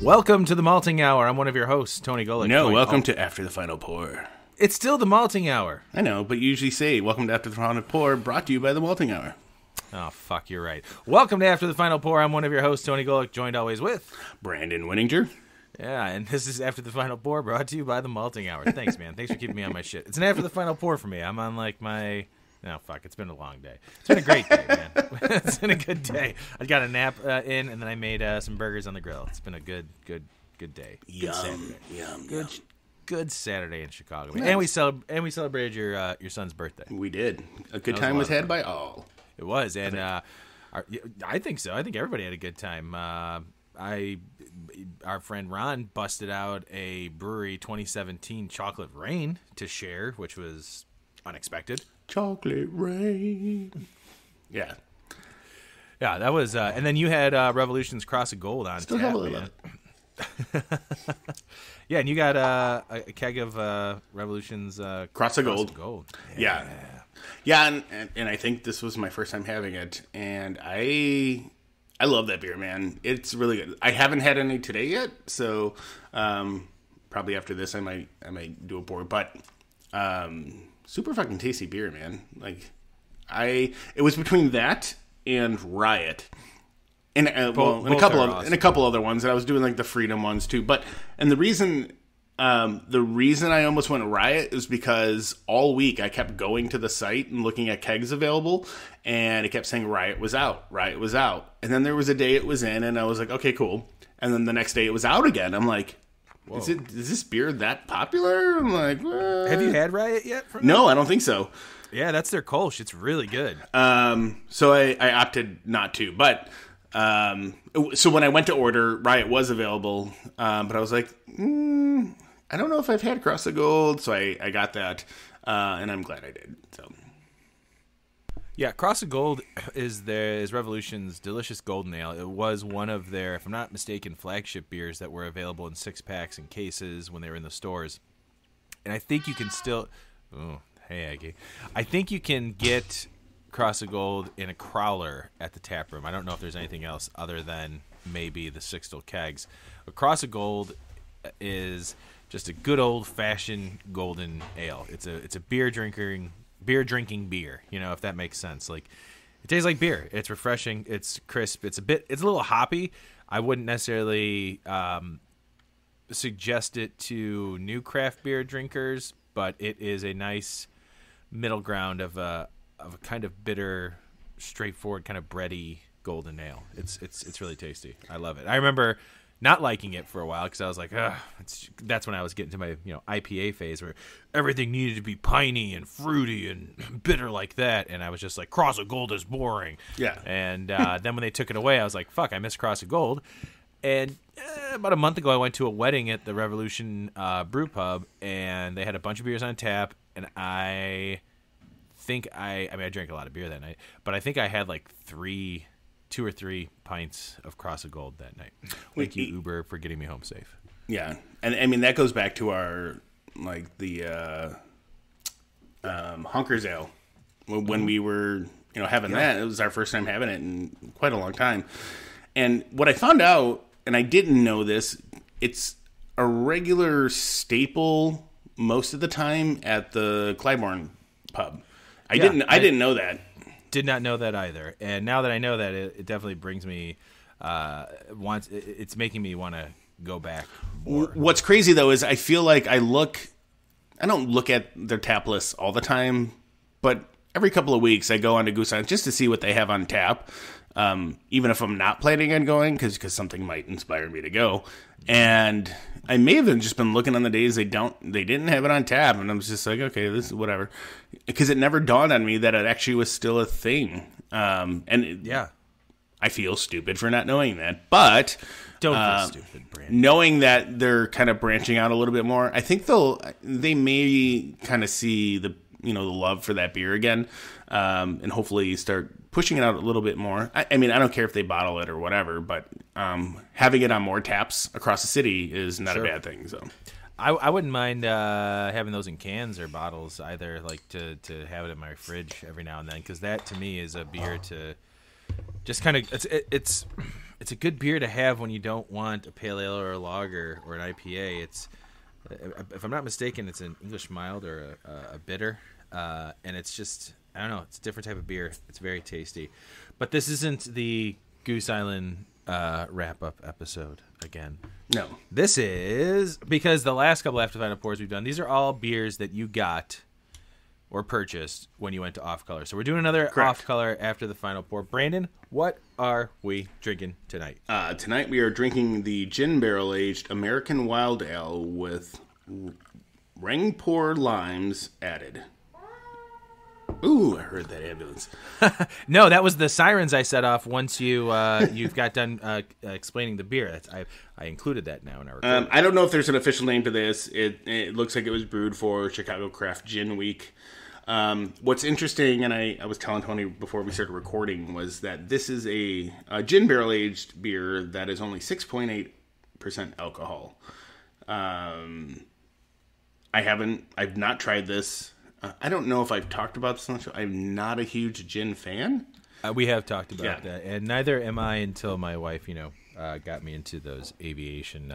Welcome to the Malting Hour. I'm one of your hosts, Tony Golick. No, welcome to After the Final Pour. It's still the Malting Hour. I know, but you usually say, welcome to After the Final Pour, brought to you by the Malting Hour. Oh, fuck, you're right. Welcome to After the Final Pour. I'm one of your hosts, Tony Golick, joined always with... Brandon Winninger. Yeah, and this is After the Final Pour, brought to you by the Malting Hour. Thanks, man. Thanks for keeping me on my shit. It's an After the Final Pour for me. I'm on, like, my... No, fuck, it's been a long day. It's been a great day, man. It's been a good day. I got a nap in, and then I made some burgers on the grill. It's been a good day. Good Saturday. Good Saturday in Chicago. Nice. And we celebrated your son's birthday. We did. A good time was had by all. It was, and I think so. I think everybody had a good time. Our friend Ron busted out a brewery 2017 Chocolate Rain to share, which was unexpected. Chocolate Rain. Yeah, that was. And then you had Revolution's Cross of Gold on Still tap. Have a little. Yeah, and you got a keg of Revolution's Cross of Gold. Yeah. And I think this was my first time having it, and I love that beer, man. It's really good. I haven't had any today yet, so probably after this I might do a pour. But super fucking tasty beer, man. Like it was between that and Riot. And a couple other ones, and I was doing like the Freedom ones too. And the reason I almost went Riot is because all week I kept going to the site and looking at kegs available, and it kept saying Riot was out, and then there was a day it was in, and I was like, okay, cool. And then the next day it was out again. I'm like, is this beer that popular? I'm like, what? Have you had Riot yet? No, I don't think so. Yeah, that's their Kolsch. It's really good. So I opted not to, but. So when I went to order, Riot was available, but I was like, I don't know if I've had Cross of Gold, so I got that, and I'm glad I did. So, yeah, Cross of Gold is Revolution's delicious golden ale. It was one of their, if I'm not mistaken, flagship beers that were available in 6-packs and cases when they were in the stores, and I think you can still. Oh, hey Aggie, I think you can get Cross of Gold in a crowler at the tap room. I don't know if there's anything else other than maybe the Sixtel kegs. But Cross of Gold is just a good old fashioned golden ale. It's a beer drinking beer. You know, if that makes sense. Like, it tastes like beer. It's refreshing. It's crisp. It's a little hoppy. I wouldn't necessarily suggest it to new craft beer drinkers, but it is a nice middle ground of a kind of bitter, straightforward, kind of bready golden ale. It's really tasty. I love it. I remember not liking it for a while because I was like, that's when I was getting to my IPA phase where everything needed to be piney and fruity and bitter like that, and I was just like, Cross of Gold is boring. Yeah. And then when they took it away, I was like, fuck, I miss Cross of Gold. And about a month ago, I went to a wedding at the Revolution Brew Pub, and they had a bunch of beers on tap, and I drank a lot of beer that night, but I think I had like 2 or 3 pints of Cross of Gold that night. Thank you, Uber, for getting me home safe. Yeah, and I mean that goes back to our the Hunker's Ale when we were having that. It was our first time having it in quite a long time. And what I found out, and I didn't know this, it's a regular staple most of the time at the Clybourne pub. I didn't know that. Did not know that either. And now that I know that, it definitely brings me it's making me want to go back more. What's crazy though is I feel like I don't look at their tap lists all the time, but every couple of weeks I go on to Goose Island just to see what they have on tap. Even if I'm not planning on going, because something might inspire me to go. And I may have just been looking on the days they didn't have it on tap, and I was just like, okay, this is whatever. Because it never dawned on me that it actually was still a thing. I feel stupid for not knowing that. But don't feel stupid, Brandon. Knowing that they're kind of branching out a little bit more, I think they may kind of see the love for that beer again, and hopefully start pushing it out a little bit more. I mean, I don't care if they bottle it or whatever, but having it on more taps across the city is not a bad thing. So, I wouldn't mind having those in cans or bottles either, like to have it in my fridge every now and then, because that to me is a beer to just kind of it's a good beer to have when you don't want a pale ale or a lager or an IPA. It's, if I'm not mistaken, it's an English mild or a bitter, and it's just, I don't know, it's a different type of beer. It's very tasty, but this isn't the Goose Island wrap-up episode again. No, this is because the last couple After Final Pours we've done, these are all beers that you got or purchased when you went to Off Color. So we're doing another Correct. Off Color after the final pour. Brandon, what are we drinking tonight? Tonight we are drinking the gin barrel-aged American Wild Ale with Rangpur limes added. Ooh, I heard that ambulance. No, that was the sirens I set off once you've got done explaining the beer. I included that now in our recording. I don't know if there's an official name to this. It looks like it was brewed for Chicago Craft Gin Week. What's interesting, and I was telling Tony before we started recording, was that this is a gin barrel-aged beer that is only 6.8% alcohol. I've not tried this. I don't know if I've talked about this on the show. I'm not a huge gin fan. We have talked about that, and neither am I until my wife, got me into those aviation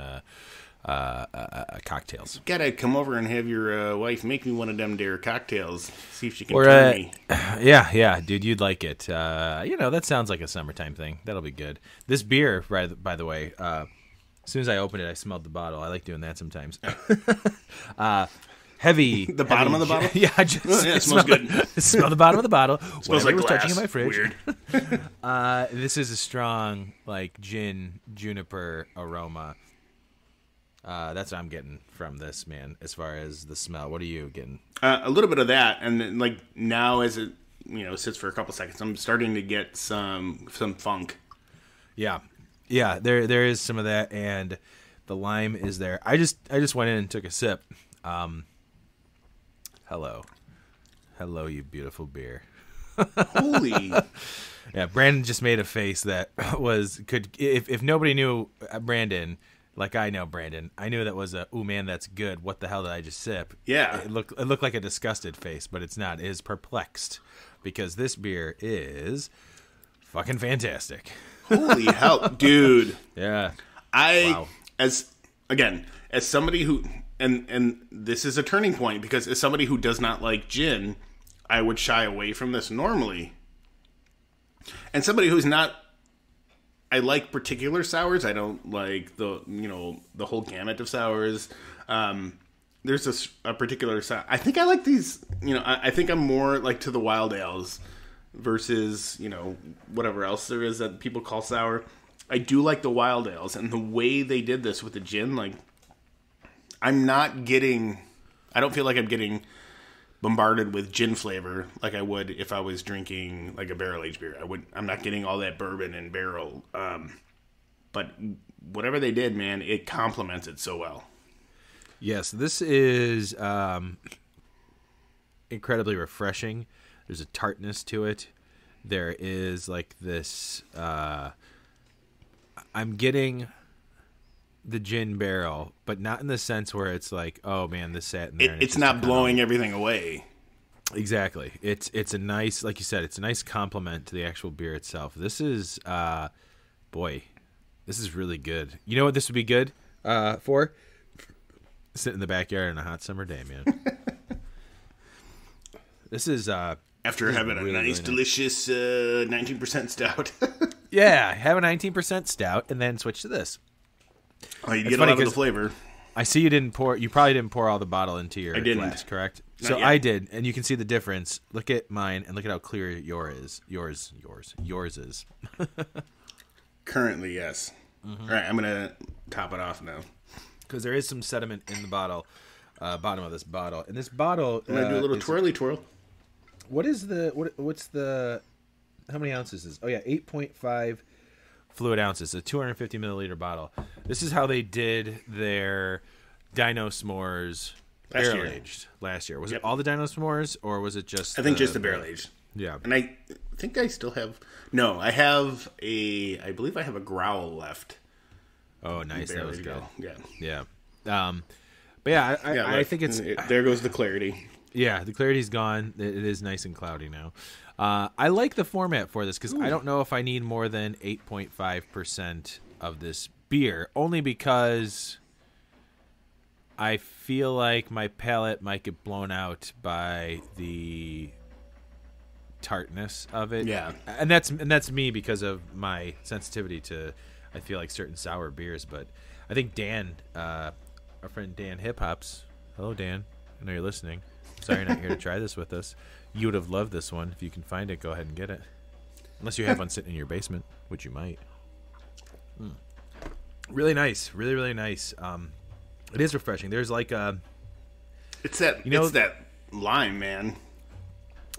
cocktails. Gotta come over and have your wife make me one of them dare cocktails. See if she can turn me. Yeah, dude, you'd like it. That sounds like a summertime thing. That'll be good. This beer, by the way, as soon as I opened it, I smelled the bottle. I like doing that sometimes. Heavy. The bottom of the bottle? Yeah, it smells good. Smell the bottom of the bottle. Smells like was glass. touching in my fridge. Weird. This is a strong, gin juniper aroma. That's what I'm getting from this, man, as far as the smell. What are you getting? A little bit of that, and then, now as it sits for a couple seconds, I'm starting to get some funk. Yeah, there is some of that, and the lime is there. I just went in and took a sip. Hello, you beautiful beer. Holy. Yeah, Brandon just made a face that if nobody knew Brandon, like I know Brandon, I knew that was ooh man, that's good. What the hell did I just sip? Yeah. It looked like a disgusted face, but it's not. It is perplexed because this beer is fucking fantastic. Holy hell, dude. Yeah. Wow. As somebody who and this is a turning point, because as somebody who does not like gin, I would shy away from this normally. And somebody who's not, I like particular sours. I don't like the whole gamut of sours. There's a particular sour. I think I like these. I think I'm more to the wild ales versus whatever else there is that people call sour. I do like the wild ales, and the way they did this with the gin, I don't feel like I'm getting bombarded with gin flavor like I would if I was drinking a barrel-aged beer. I'm not getting all that bourbon and barrel. But whatever they did, man, it complements it so well. Yes, this is incredibly refreshing. There's a tartness to it. There is this... I'm getting the gin barrel, but not in the sense where it's oh man, this sat in there. It's not blowing everything away. Exactly. It's a nice, like you said, it's a nice compliment to the actual beer itself. This is, this is really good. You know what this would be good for? Sit in the backyard on a hot summer day, man. This is after having a nice, delicious 19% stout. Yeah, have a 19% stout and then switch to this. Oh, you get a lot of the flavor. I see you probably didn't pour all the bottle into your glass, correct? So I did, and you can see the difference. Look at mine and look at how clear yours is. Currently, yes. Mm-hmm. All right, I'm going to top it off now. Because there is some sediment in the bottom of this bottle. And this bottle... I'm going to do a little twirly twirl. What's the... How many ounces is... Oh, yeah, 8.5 fluid ounces. A 250 milliliter bottle. This is how they did their Dino S'mores barrel-aged last year. Was it all the Dino S'mores, or was it just... I think just the barrel-aged. Yeah. And I think I still have... No, I believe I have a growl left. Oh, nice. That was good. Yeah. Yeah. But yeah, I think it's... There goes the clarity. Yeah, the clarity's gone. It is nice and cloudy now. I like the format for this because I don't know if I need more than 8.5% of this beer, only because I feel like my palate might get blown out by the tartness of it. Yeah. And that's me because of my sensitivity to, I feel like, certain sour beers. But I think Dan, our friend Dan Hip Hops, hello Dan, I know you're listening. Sorry you're not here to try this with us. You would have loved this one. If you can find it, go ahead and get it. Unless you have one sitting in your basement, which you might. Really nice. Really, really nice. It is refreshing. There's like a... It's that lime, man.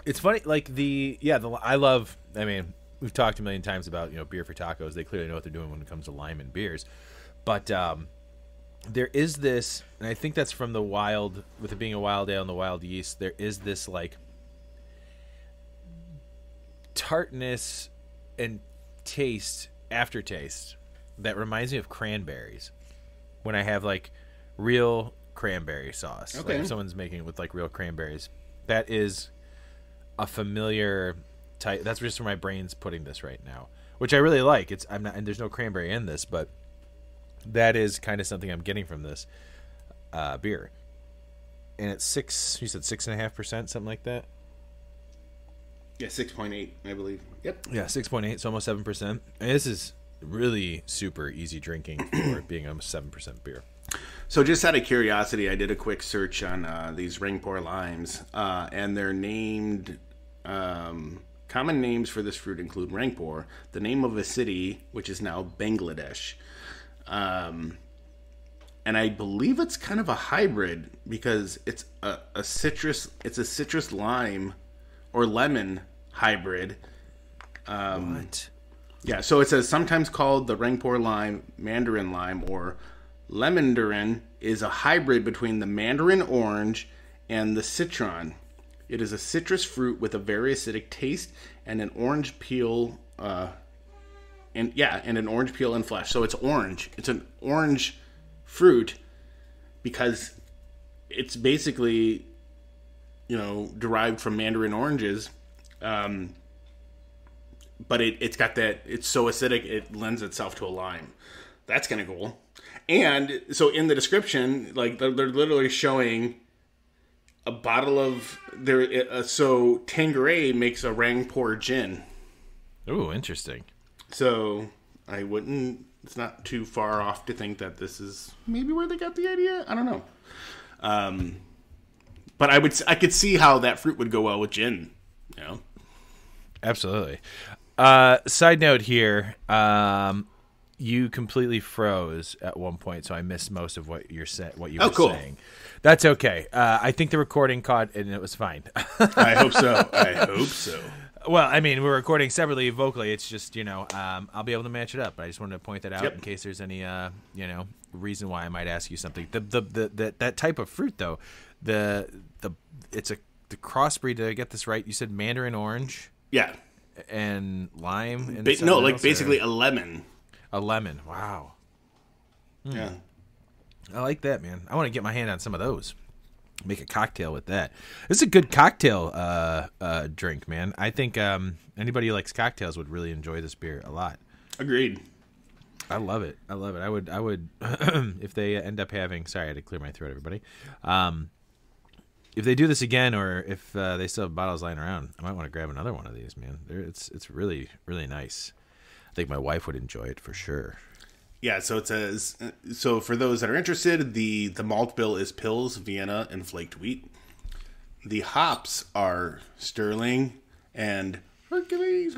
It's funny, like I love, I mean, we've talked a million times about, beer for tacos. They clearly know what they're doing when it comes to lime and beers. But there is this, and I think that's from the wild, with it being a wild ale and the wild yeast, there is this like tartness and aftertaste that reminds me of cranberries when I have like real cranberry sauce. Okay. Like if someone's making it with like real cranberries, that is a familiar type. That's just where my brain's putting this right now, which I really like. And there's no cranberry in this, but that is kind of something I'm getting from this beer. And it's you said 6.5%, something like that. Yeah, 6.8, I believe. Yep. Yeah, 6.8, so almost 7%. And this is really super easy drinking for being almost 7% beer. So just out of curiosity, I did a quick search on these Rangpur limes, and they're named... common names for this fruit include Rangpur, the name of a city, which is now Bangladesh. And I believe it's kind of a hybrid because it's a citrus lime or lemon hybrid. What? Yeah, so it says sometimes called the Rangpur lime, mandarin lime, or lemondarin, is a hybrid between the mandarin orange and the citron. It is a citrus fruit with a very acidic taste and an orange peel, and an orange peel and flesh. So it's orange. It's an orange fruit because it's basically, derived from mandarin oranges. But it's got that, it's so acidic, it lends itself to a lime. That's kind of cool. And so in the description, like they're literally showing a bottle of so Tanqueray makes a Rangpur gin. Ooh, interesting. So it's not too far off to think that this is maybe where they got the idea. I don't know. But I could see how that fruit would go well with gin. Absolutely. Side note here, you completely froze at one point, so I missed most of what you were saying. That's okay. I think the recording caught, and it was fine. I hope so. Well, I mean, we're recording separately vocally. It's just, I'll be able to match it up. I just wanted to point that out in case there's any, reason why I might ask you something. That type of fruit, though, it's the crossbreed. Did I get this right? You said mandarin orange? Yeah. And lime? And basically a lemon. A lemon. Wow. Yeah. I like that, man. I want to get my hand on some of those. Make a cocktail with that. This is a good cocktail drink, man. I think anybody who likes cocktails would really enjoy this beer a lot. Agreed. I love it. I would if they end up having, sorry, I had to clear my throat, everybody. If they do this again, or if they still have bottles lying around, I might want to grab another one of these, man. It's really, really nice. I think my wife would enjoy it for sure. Yeah, so it says, so for those that are interested, the malt bill is Pils, Vienna, and Flaked Wheat. The hops are Sterling and Herkules,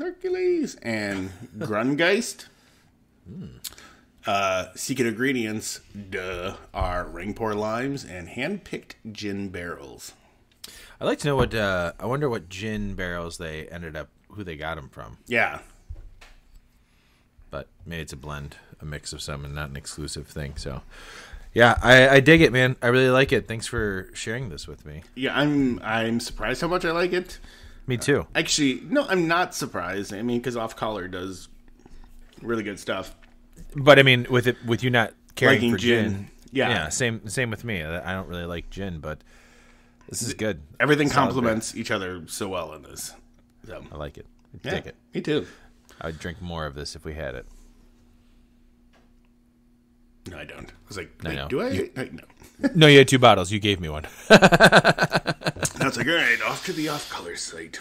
and Grungiest. Secret ingredients, are Rangpur limes and hand-picked gin barrels. I'd like to know I wonder what gin barrels they ended up, who they got them from. Yeah. But maybe it's a blend, a mix of some, and not an exclusive thing. So, yeah, I dig it, man. I really like it. Thanks for sharing this with me. Yeah, I'm surprised how much I like it. Me too. Actually, no, I'm not surprised. I mean, because Off Color does really good stuff. But I mean, with you not caring liking for gin, yeah, same with me. I don't really like gin, but This is good. Everything Solid complements each other so well in this. So. beer. I like it. I Yeah, dig it. me too. I'd drink more of this if we had it. No, I don't. I was like, I wait, know. do I? No. No, you had 2 bottles. You gave me one. I was like, all right, off to the off-color site.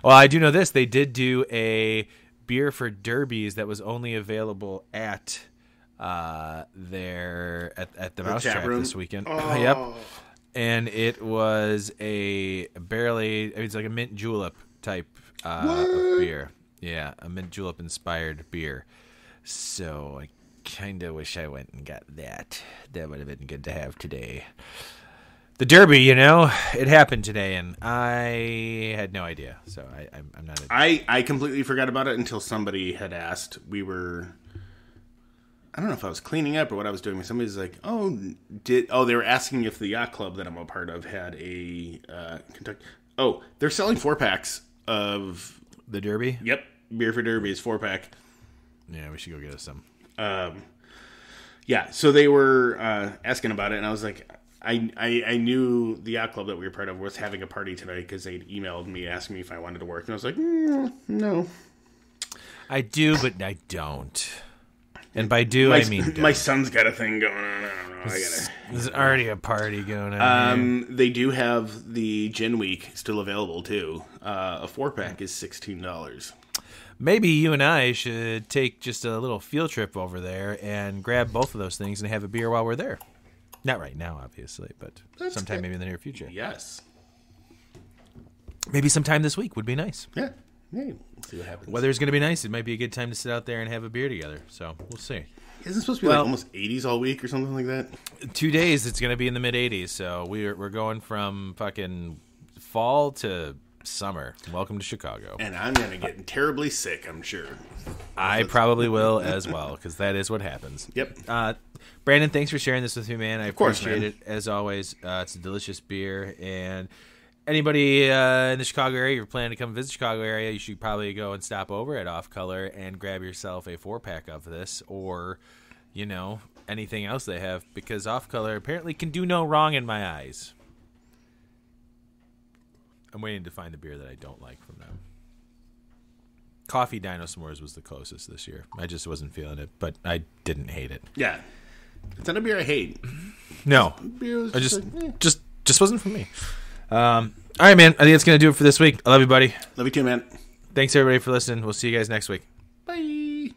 Well, I do know this. They did do a beer for Derbies that was only available at their at the Mousetrap room? this weekend. Oh. Yep. And it was a barely. It's like a mint julep type of beer. Yeah, a mint julep inspired beer. So I kind of wish I went and got that. That would have been good to have today. The Derby, you know, it happened today, and I had no idea. So I'm not. I completely forgot about it until somebody had asked. I don't know if I was cleaning up or what I was doing. Somebody's like, they were asking if the yacht club that I'm a part of had a Kentucky. Oh, they're selling 4-packs of The Derby? Yep, beer for Derby is 4-pack. Yeah, we should go get us some. Yeah, so they were asking about it, and I was like, I knew the yacht club that we were part of was having a party tonight because they'd emailed me asking me if I wanted to work, and I was like, no. I do, but I don't. And by do, I mean don't. My son's got a thing going on. I don't know. There's already a party going on here. They do have the Gin Week still available, too. A 4-pack is $16. Maybe you and I should take just a little field trip over there and grab both of those things and have a beer while we're there. Not right now, obviously, but sometime maybe in the near future. Yes. Maybe sometime this week would be nice. Yeah. Hey, we'll see what happens. Weather's going to be nice. It might be a good time to sit out there and have a beer together. So we'll see. Isn't it supposed to be like almost 80s all week or something like that? 2 days, it's going to be in the mid-80s. So we're going from fucking fall to summer. Welcome to Chicago. And I'm going to get terribly sick, I'm sure. I probably will as well, because that is what happens. Yep. Brandon, thanks for sharing this with me, man. I course, appreciate man. it, as always. It's a delicious beer, and anybody in the Chicago area, you're planning to come visit the Chicago area, you should probably go and stop over at Off Color and grab yourself a 4-pack of this, or, you know, anything else they have, because Off Color apparently can do no wrong in my eyes. I'm waiting to find the beer that I don't like from them. Coffee Dino S'mores was the closest this year. I just wasn't feeling it, but I didn't hate it. Yeah. It's not a beer I hate. No. Beer was I just like, just wasn't for me. All right, man. I think that's going to do it for this week. I love you, buddy. Love you too, man. Thanks, everybody, for listening. We'll see you guys next week. Bye.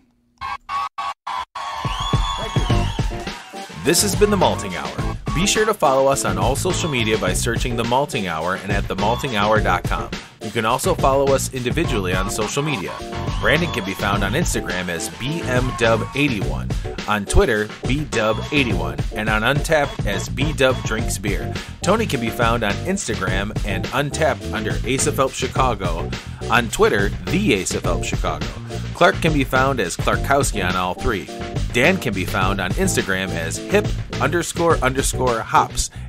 This has been The Malting Hour. Be sure to follow us on all social media by searching The Malting Hour and at themaltinghour.com. You can also follow us individually on social media. Brandon can be found on Instagram as BMDub81, on Twitter, BDub81, and on Untappd as BDubDrinksBeer. Tony can be found on Instagram and Untappd under Ace of Help Chicago, on Twitter, The Ace of Help Chicago. Clark can be found as Clarkowski on all three. Dan can be found on Instagram as hip__hops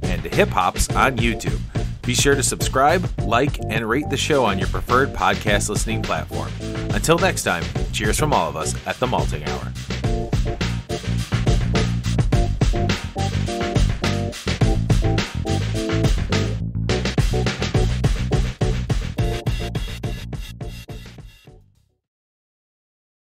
and hip hops on YouTube. Be sure to subscribe, like, and rate the show on your preferred podcast listening platform. Until next time, cheers from all of us at The Malting Hour.